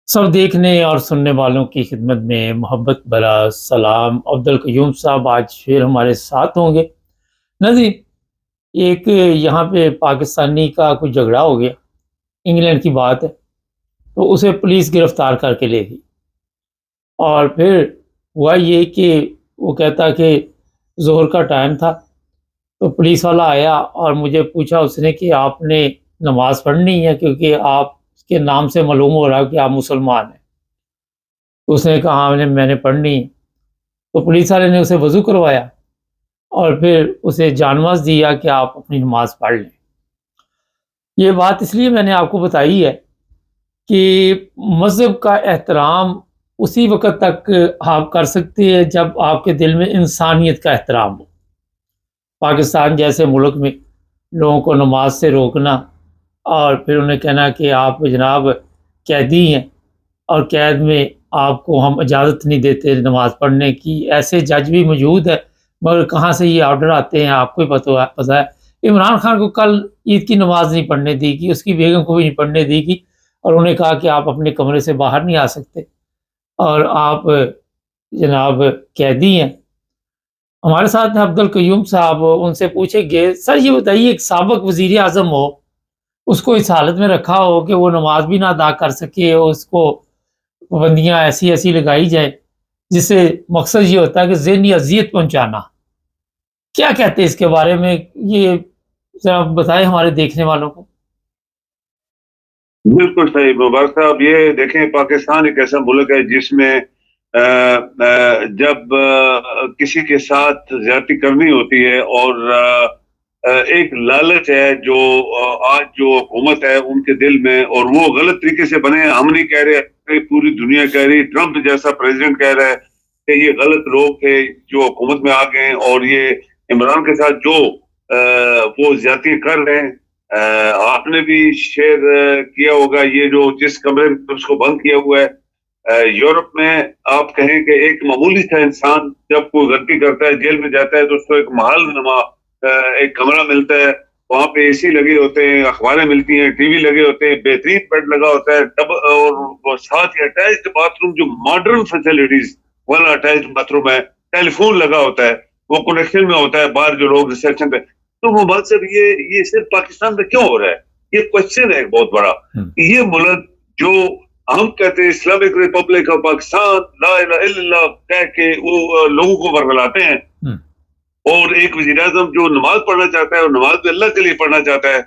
सब देखने और सुनने वालों की खिदमत में मोहब्बत भरा सलाम। अब्दुल कयूम साहब आज फिर हमारे साथ होंगे। नज़ीर, एक यहाँ पे पाकिस्तानी का कुछ झगड़ा हो गया, इंग्लैंड की बात है, तो उसे पुलिस गिरफ्तार करके ले गई। और फिर हुआ ये कि वो कहता कि ज़ोहर का टाइम था, तो पुलिस वाला आया और मुझे पूछा उसने कि आपने नमाज़ पढ़नी है, क्योंकि आपके नाम से मालूम हो रहा है कि आप मुसलमान हैं। तो उसने कहा हाँ, मैंने पढ़नी है। तो पुलिस वाले ने उसे वज़ू करवाया और फिर उसे जानवास दिया कि आप अपनी नमाज़ पढ़ लें। ये बात इसलिए मैंने आपको बताई है कि मज़हब का एहतराम उसी वक़्त तक आप कर सकते हैं जब आपके दिल में इंसानियत का एहतराम हो। पाकिस्तान जैसे मुल्क में लोगों को नमाज से रोकना और फिर उन्हें कहना कि आप जनाब कैदी हैं और कैद में आपको हम इजाज़त नहीं देते नमाज़ पढ़ने की, ऐसे जज भी मौजूद है। मगर कहाँ से ये ऑर्डर आते हैं आपको ही पता है। इमरान खान को कल ईद की नमाज़ नहीं पढ़ने दी गई, उसकी बेगम को भी नहीं पढ़ने दी गई और उन्हें कहा कि आप अपने कमरे से बाहर नहीं आ सकते और आप जनाब कैदी हैं। हमारे साथ हैं अब्दुल कयूम साहब। उनसे पूछेंगे, सर ये बताइए, एक साबिक वज़ीर आज़म हो, उसको इस हालत में रखा हो कि वो नमाज भी ना अदा कर सके, उसको पाबंदियाँ ऐसी-ऐसी लगाई जाए जिससे मकसद ये होता है कि ज़हनी अज़ियत पहुँचाना। क्या कहते हैं इसके बारे में? ये ज़रा बताएँ हमारे देखने वालों को। बिल्कुल सही मुबारक साहब। ये देखें, पाकिस्तान एक ऐसा मुल्क है जिसमें जब किसी के साथ ज्यादती करनी होती है और एक लालच है जो आज जो हुकूमत है उनके दिल में, और वो गलत तरीके से बने। हम नहीं कह रहे, पूरी दुनिया कह रही, ट्रंप जैसा प्रेसिडेंट कह रहा है कि ये गलत लोग थे जो हुकूमत में आ गए और ये इमरान के साथ जो वो ज्यादती कर रहे हैं। आपने भी शेयर किया होगा, ये जो जिस कमरे में उसको बंद किया हुआ है। यूरोप में आप कहें कि एक मामूली सा इंसान जब कोई गलती करता है, जेल में जाता है, तो उसको एक महल नुमा एक कमरा मिलता है। वहां पे एसी लगे होते हैं, अखबारें मिलती हैं, टीवी लगे होते हैं, बेहतरीन बेड लगा होता है, और साथ ही अटैच्ड बाथरूम, जो मॉडर्न फैसिलिटीज वाला अटैच्ड बाथरूम है, टेलीफोन लगा होता है, वो कनेक्शन में होता है, बाहर जो लोग रिसेप्शन पे। तो वो मतलब ये सिर्फ पाकिस्तान में क्यों हो रहा है? ये क्वेश्चन है एक बहुत बड़ा। ये मुल्क जो हम कहते हैं इस्लामिक रिपब्लिक ऑफ पाकिस्तान, ला इलाहा इल्लल्लाह कह के वो लोगों को बरगलाते हैं, और एक वज़ीर आज़म जो नमाज पढ़ना चाहता है और नमाज भी अल्लाह के लिए पढ़ना चाहता है,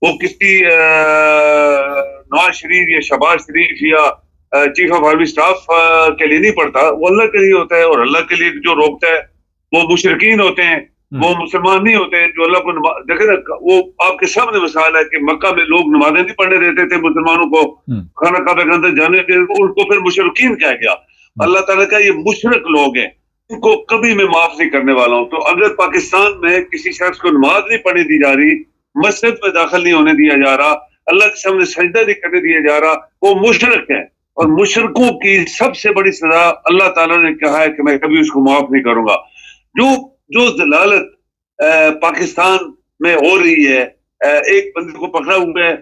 वो किसी नवाज शरीफ या शहबाज शरीफ या चीफ ऑफ आर्मी स्टाफ के लिए नहीं पढ़ता, वो अल्लाह के लिए होता है। और अल्लाह के लिए जो रोकता है वो मुशरिकीन होते हैं, वो मुसलमान नहीं होते हैं जो अल्लाह को देखे ना। वो आपके सामने मिसाल है कि मक्का में लोग नमाजें नहीं पढ़ने देते थे मुसलमानों को, खाना काबे के अंदर जाने के, उनको फिर मुशरिकीन कहा गया। अल्लाह ताला का ये मुशरिक लोग हैं, इनको कभी मैं माफ नहीं करने वाला हूं। तो अगर पाकिस्तान में किसी शख्स को नमाज नहीं पढ़ने दी जा रही, मस्जिद में दाखिल नहीं होने दिया जा रहा, अल्लाह के सामने सजदा नहीं करने दिया जा रहा, वो मुशरिक है। और मुशरिकों की सबसे बड़ी सजा अल्लाह ताला ने कहा है कि मैं कभी उसको माफ नहीं करूंगा। जो जलालत पाकिस्तान में हो रही है, एक बंदे को पकड़ा हुआ है,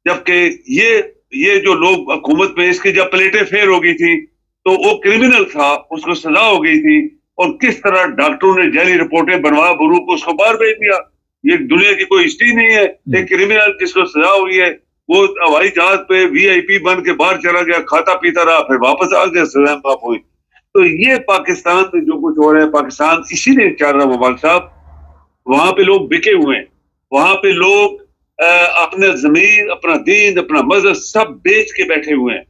जबकि ये जो लोग हुकूमत में, इसकी जब प्लेटें फेर हो गई थी तो वो क्रिमिनल था, उसको सजा हो गई थी, और किस तरह डॉक्टरों ने जाली रिपोर्टें बनवा बरू को उसको बाहर भेज दिया। ये दुनिया की कोई हिस्ट्री नहीं है। एक क्रिमिनल जिसको सजा हुई है, वो हवाई जहाज पे VIP बन के बाहर चला गया, खाता पीता रहा, फिर वापस आ गया, सजा माफ हुई। तो ये पाकिस्तान में जो कुछ हो रहा है, पाकिस्तान इसीलिए चाह रहा मुबारक साहब, वहां पे लोग बिके हुए हैं, वहां पे लोग अपना जमीन, अपना दीन, अपना मजहब सब बेच के बैठे हुए हैं।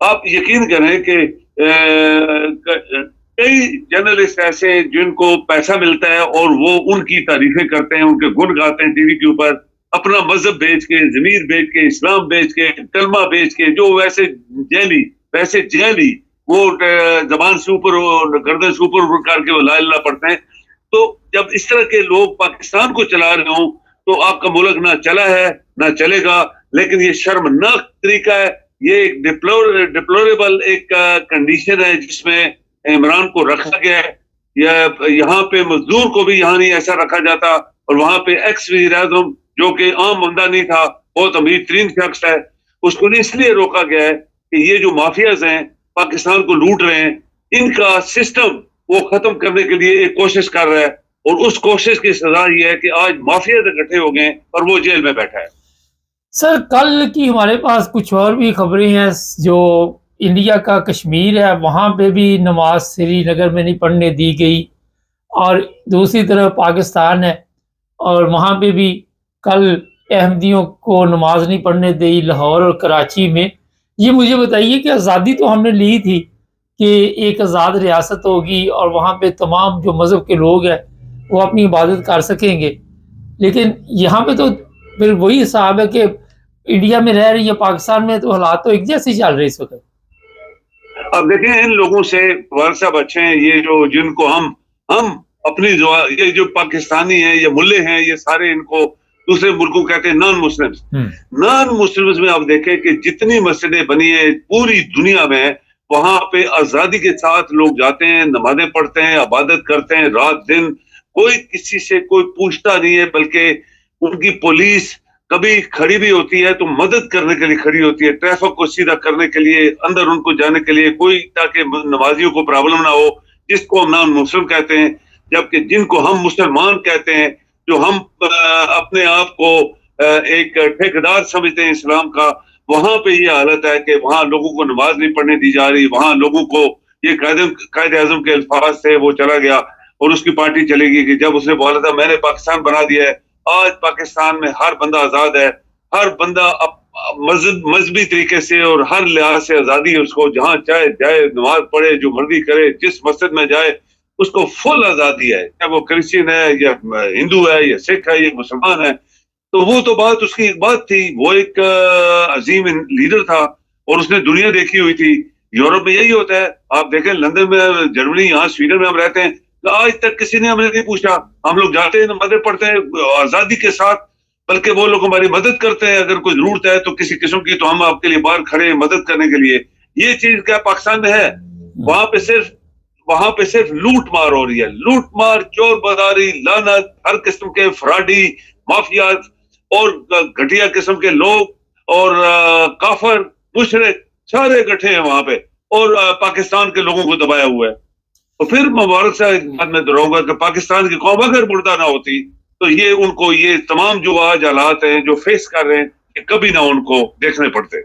आप यकीन करें कि कई जर्नलिस्ट ऐसे हैं जिनको पैसा मिलता है और वो उनकी तारीफें करते हैं, उनके गुण गाते हैं टीवी के ऊपर, अपना मजहब बेच के, जमीर बेच के, इस्लाम बेच के, कलमा बेच के, जो वैसे जेली वो जबान से ऊपर, गर्दन से ऊपर करके वो ला इलाहा पढ़ते हैं। तो जब इस तरह के लोग पाकिस्तान को चला रहे हों, तो आपका मुल्क ना चला है ना चलेगा। लेकिन ये शर्मनाक तरीका है, ये एक डिप्लोरेबल एक कंडीशन है जिसमें इमरान को रखा गया है। यहाँ पे मजदूर को भी यहाँ नहीं ऐसा रखा जाता, और वहां पे एक्स वज़ीर आज़म जो कि आम बंदा नहीं था, बहुत अमीर तरीन शख्स है, उसको नहीं इसलिए रोका गया है کہ یہ جو مافیاز ہیں پاکستان کو لوٹ رہے ہیں، ان کا سسٹم وہ ختم کرنے کے لیے ایک کوشش کر رہا ہے، اور اس کوشش کی سزا یہ ہے کہ آج مافیاز اکٹھے ہو گئے اور وہ جیل میں بیٹھا ہے۔ سر کل کی ہمارے پاس کچھ اور بھی خبریں ہیں، جو انڈیا کا کشمیر ہے وہاں پہ بھی نماز سری نگر میں نہیں پڑھنے دی گئی، اور دوسری طرف پاکستان ہے اور وہاں پہ بھی کل احمدیوں کو نماز نہیں پڑھنے دی لاہور اور کراچی میں۔ یہ مجھے بتائیے کہ آزادی تو ہم نے لی تھی کہ ایک آزاد ریاست ہوگی اور وہاں پہ تمام جو مذہب کے لوگ ہیں وہ اپنی عبادت کر سکیں گے، لیکن یہاں پہ تو پھر وہی حساب ہے کہ انڈیا میں رہ رہی ہے، پاکستان میں تو حالات تو ایک جیسے چل رہے اس وقت۔ اب دیکھیں ان لوگوں سے وار صاحب اچھے ہیں، یہ جو جن کو ہم اپنی یہ جو پاکستانی ہیں، یہ ملے ہیں، یہ سارے ان کو دوسرے ملکوں کہتے ہیں نان مسلمز۔ نان مسلمز میں آپ دیکھیں کہ جتنی مسجدیں بنی ہیں پوری دنیا میں، وہاں پہ آزادی کے ساتھ لوگ جاتے ہیں، نمازیں پڑھتے ہیں، عبادت کرتے ہیں رات دن، کوئی کسی سے کوئی پوچھتا نہیں ہے، بلکہ ان کی پولیس کبھی کھڑی بھی ہوتی ہے تو مدد کرنے کے لیے کھڑی ہوتی ہے، ٹریفک کو سیدھا کرنے کے لیے، اندر ان کو جانے کے لیے، کوئی تاکہ نمازیوں کو پرابلم نہ ہو، جس کو ہم نان مسلم کہتے ہیں، جبکہ جن کو ہم مسلمان کہتے ہیں، جو ہم اپنے آپ کو ایک ٹھیکیدار سمجھتے ہیں اسلام کا، وہاں پہ یہ حالت ہے کہ وہاں لوگوں کو نماز نہیں پڑھنے دی جا رہی، وہاں لوگوں کو یہ قائد اعظم کے الفاظ سے وہ چلا گیا اور اس کی پارٹی چلے گی کہ جب اس نے بولا تھا میں نے پاکستان بنا دیا ہے، آج پاکستان میں ہر بندہ آزاد ہے، ہر بندہ مذہبی طریقے سے اور ہر لحاظ سے آزادی ہے، اس کو جہاں چاہے جائے، نماز پڑھے، جو مرضی کرے، جس مسجد میں جائے اس کو فل آزادی ہے، چاہے وہ کرسچن ہے یا ہندو ہے یا سکھ ہے یا مسلمان ہے۔ تو وہ تو بات اس کی ایک بات تھی، وہ ایک عظیم لیڈر تھا اور اس نے دنیا دیکھی ہوئی تھی۔ یورپ میں یہی ہوتا ہے، آپ دیکھیں لندن میں، جرمنی، یہاں سویڈن میں ہم رہتے ہیں، آج تک کسی نے ہمیں نہیں پوچھا، ہم لوگ جاتے ہیں نمازیں پڑھتے ہیں آزادی کے ساتھ، بلکہ وہ لوگ ہماری مدد کرتے ہیں، اگر کوئی ضرورت ہے تو کسی قسم کی تو ہم آپ کے لیے باہر کھڑے ہیں مدد کرنے کے لیے۔ یہ چیز کیا پاکستان میں ہے؟ وہاں پہ صرف لوٹ مار ہو رہی ہے، لوٹ مار، چور بازاری، لعنت، ہر قسم کے فراڈی، مافیاز اور گھٹیا قسم کے لوگ اور کافر مشرک سارے اکٹھے ہیں وہاں پہ، اور پاکستان کے لوگوں کو دبایا ہوا ہے۔ تو پھر مبارک سے ایک بات میں دہراؤں گا کہ پاکستان کی قوم اگر مردہ نہ ہوتی تو یہ ان کو یہ تمام جو آج حالات ہیں جو فیس کر رہے ہیں کہ کبھی نہ ان کو دیکھنے پڑتے۔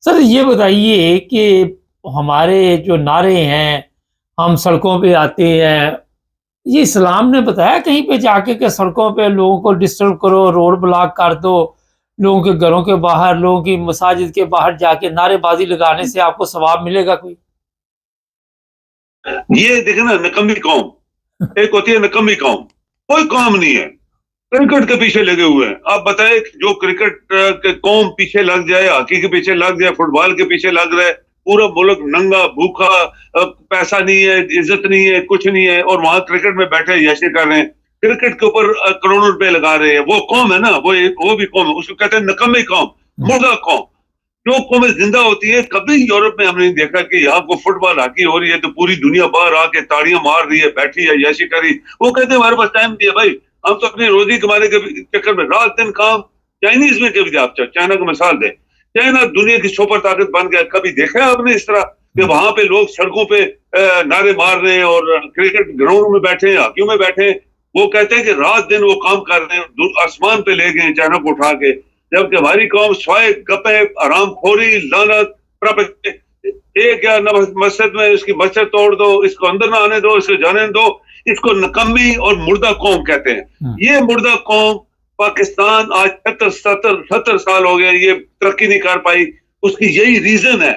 سر یہ بتائیے کہ ہمارے جو نعرے ہیں، ہم سڑکوں پہ آتے ہیں، یہ اسلام نے بتایا کہیں پہ جا کے کہ سڑکوں پہ لوگوں کو ڈسٹرب کرو، روڈ بلاک کر دو، لوگوں کے گھروں کے باہر، لوگوں کی مساجد کے باہر جا کے نعرے بازی لگانے سے آپ کو ثواب ملے گا کوئی؟ یہ دیکھیں نا، نکمی قوم ایک ہوتی ہے، نکمی قوم، کوئی قوم نہیں ہے، کرکٹ کے پیچھے لگے ہوئے ہیں۔ آپ بتائیں جو کرکٹ کے قوم پیچھے لگ جائے، ہاکی کے پیچھے لگ جائے، فٹ بال کے پیچھے لگ رہے، پورا ملک ننگا بھوکا، پیسہ نہیں ہے، عزت نہیں ہے، کچھ نہیں ہے، اور وہاں کرکٹ میں بیٹھے یاشی کر رہے ہیں، کرکٹ کے اوپر کروڑوں روپے لگا رہے ہیں۔ وہ قوم ہے نا، وہ بھی قوم ہے، اس کو کہتے ہیں نکمی قوم، مردہ قوم۔ جو قومیں زندہ ہوتی ہے، کبھی یورپ میں ہم نے دیکھا کہ یہاں کو فٹ بال ہاکی ہو رہی ہے تو پوری دنیا باہر آ کے تاڑیاں مار رہی ہے، بیٹھی ہے، یاشی کری۔ وہ کہتے ہیں ہمارے پاس ٹائم دیا بھائی، ہم تو اپنی روزی کمانے کے چکر میں رات دن کام۔ چائنیز میں کبھی آپ چائنا کو مثال دیں، چائنا دنیا کی سپر طاقت بن گیا، کبھی دیکھا ہے آپ نے اس طرح کہ وہاں پہ لوگ سڑکوں پہ نعرے مار رہے ہیں اور کرکٹ گراؤنڈ میں بیٹھے ہیں، ہاکیوں میں بیٹھے ہیں؟ وہ کہتے ہیں کہ رات دن وہ کام کر رہے ہیں، آسمان پہ لے گئے چائنا کو اٹھا کے، جبکہ ہماری قوم سوائے گپے، آرام خوری، لعنت، ایک یا مسجد میں اس کی مسجد توڑ دو، اس کو اندر نہ آنے دو، اس کو جانے دو، اس کو نکمی اور مردہ قوم کہتے ہیں۔ یہ مردہ قوم پاکستان آج 70 سال ہو گئے، یہ ترقی نہیں کر پائی، اس کی یہی ریزن ہے،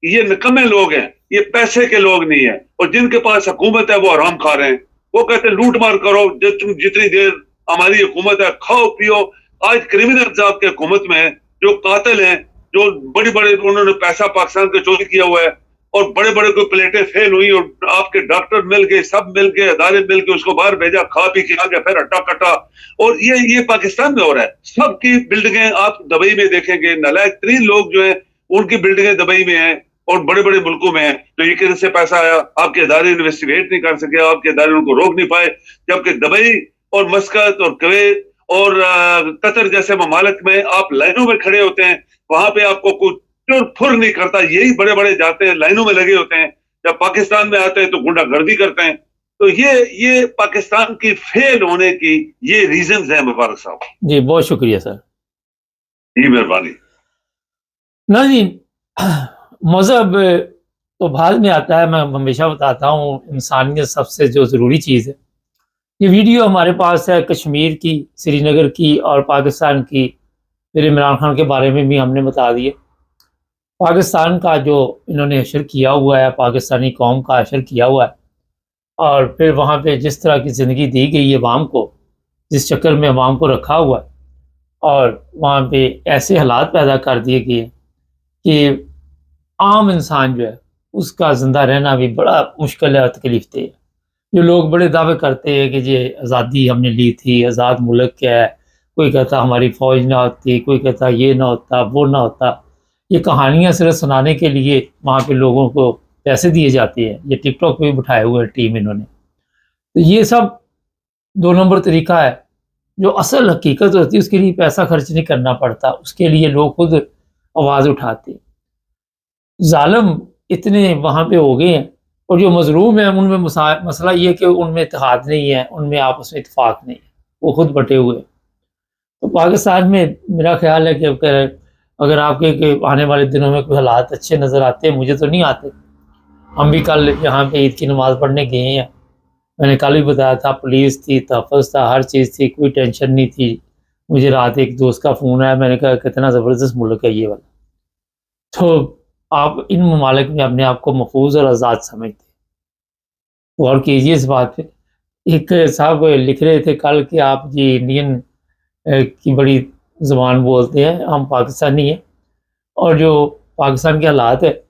یہ نکمے لوگ ہیں، یہ پیسے کے لوگ نہیں ہیں، اور جن کے پاس حکومت ہے وہ آرام کھا رہے ہیں۔ وہ کہتے ہیں لوٹ مار کرو، جتنی دیر ہماری حکومت ہے کھاؤ پیو۔ آج کرمنل صاحب کے حکومت میں جو قاتل ہیں، جو بڑے انہوں نے پیسہ پاکستان کا چوری کیا ہوا ہے، اور بڑے کوئی پلیٹیں فیل ہوئی اور آپ کے ڈاکٹر مل گئے، سب مل کے، ادارے مل کے اس کو باہر بھیجا، کھا پی کے آ گیا، پھر ہٹا کٹا، اور یہ پاکستان میں ہو رہا ہے۔ سب کی بلڈنگیں آپ دبئی میں دیکھیں گے، نالائق ترین لوگ جو ہیں ان کی بلڈنگیں دبئی میں ہیں اور بڑے ملکوں میں ہیں، تو یہ کدھر سے پیسہ آیا؟ آپ کے ادارے انویسٹیگیٹ نہیں کر سکے، آپ کے ادارے ان کو روک نہیں پائے، جبکہ دبئی اور مسقط اور کویت اور قطر جیسے ممالک میں آپ لائنوں میں کھڑے ہوتے ہیں، وہاں پہ آپ کو کچھ चुर फुर नहीं करता, यही बड़े बड़े जाते हैं, लाइनों में लगे होते हैं, जब पाकिस्तान में आते हैं तो गुंडागर्दी करते हैं। तो ये पाकिस्तान की फेल होने की ये रीजंस हैं मुबारक साहब। जी बहुत शुक्रिया सर। जी मेहरबानी। ना जी, मज़हब तो बाद में आता है, मैं हमेशा बताता हूँ इंसानियत सबसे जो ज़रूरी चीज़ है। ये वीडियो हमारे पास है कश्मीर की, श्रीनगर की और पाकिस्तान की, फिर इमरान खान के बारे में भी हमने बता दिए। पाकिस्तान का जो इन्होंने हशर किया हुआ है, पाकिस्तानी कौम का हशर किया हुआ है, और फिर वहाँ पे जिस तरह की ज़िंदगी दी गई है अवाम को, जिस चक्कर में अवाम को रखा हुआ है, और वहाँ पे ऐसे हालात पैदा कर दिए गए कि आम इंसान जो है उसका ज़िंदा रहना भी बड़ा मुश्किल है और तकलीफ दे है। जो लोग बड़े दावे करते हैं कि ये आज़ादी हमने ली थी, आज़ाद मुल्क है, कोई कहता हमारी फ़ौज ना होती, कोई कहता ये ना होता, वो ना होता। ये कहानियाँ सिर्फ सुनाने के लिए वहाँ पे लोगों को पैसे दिए जाते हैं। ये टिकटॉक पे भी बिठाए हुए हैं टीम इन्होंने। तो ये सब 2 नंबर तरीका है। जो असल हकीकत होती है उसके लिए पैसा खर्च नहीं करना पड़ता, उसके लिए लोग खुद आवाज़ उठाते हैं। ज़ालिम इतने वहाँ पे हो गए हैं, और जो मज़लूम हैं उनमें मसला ये है कि उनमें इत्तेहाद नहीं है, उनमें आपस में इत्तेफाक नहीं है, वो खुद बटे हुए हैं। तो पाकिस्तान में मेरा ख़्याल है कि अगर आपके के आने वाले दिनों में कोई हालात अच्छे नज़र आते हैं, मुझे तो नहीं आते। हम भी कल यहाँ पे ईद की नमाज़ पढ़ने गए हैं। मैंने कल भी बताया था, पुलिस थी, तहफ़्फ़ुज़ था, हर चीज़ थी, कोई टेंशन नहीं थी। मुझे रात एक दोस्त का फ़ोन आया, मैंने कहा कितना ज़बरदस्त मुल्क है ये वाला। तो आप इन ममालिक में अपने आप को महफूज और आज़ाद समझते हैं। गौर कीजिए इस बात पे। एक साहब लिख रहे थे कल कि आप जी इंडियन की बड़ी ज़ुबान बोलते हैं, हम पाकिस्तानी हैं, और जो पाकिस्तान के हालात है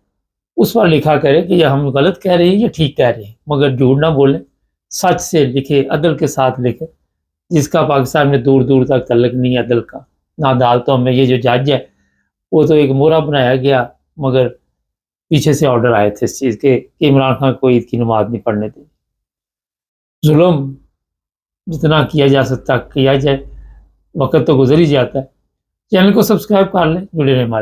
उस पर लिखा करें कि ये हम गलत कह रहे हैं या ठीक कह रहे हैं, मगर झूठ ना बोलें, सच से लिखें, अदल के साथ लिखें, जिसका पाकिस्तान में दूर दूर तक तल्लुक नहीं है अदल का, ना अदालतों में। ये जो जज है वो तो एक मोहरा बनाया गया, मगर पीछे से ऑर्डर आए थे इस चीज़ के कि इमरान खान को ईद की नमाज नहीं पढ़ने दें। जुल्म जितना किया जा सकता किया जाए, वक्त तो गुजर ही जाता है। चैनल को सब्सक्राइब कर लें, जुड़े रहें हमारे साथ।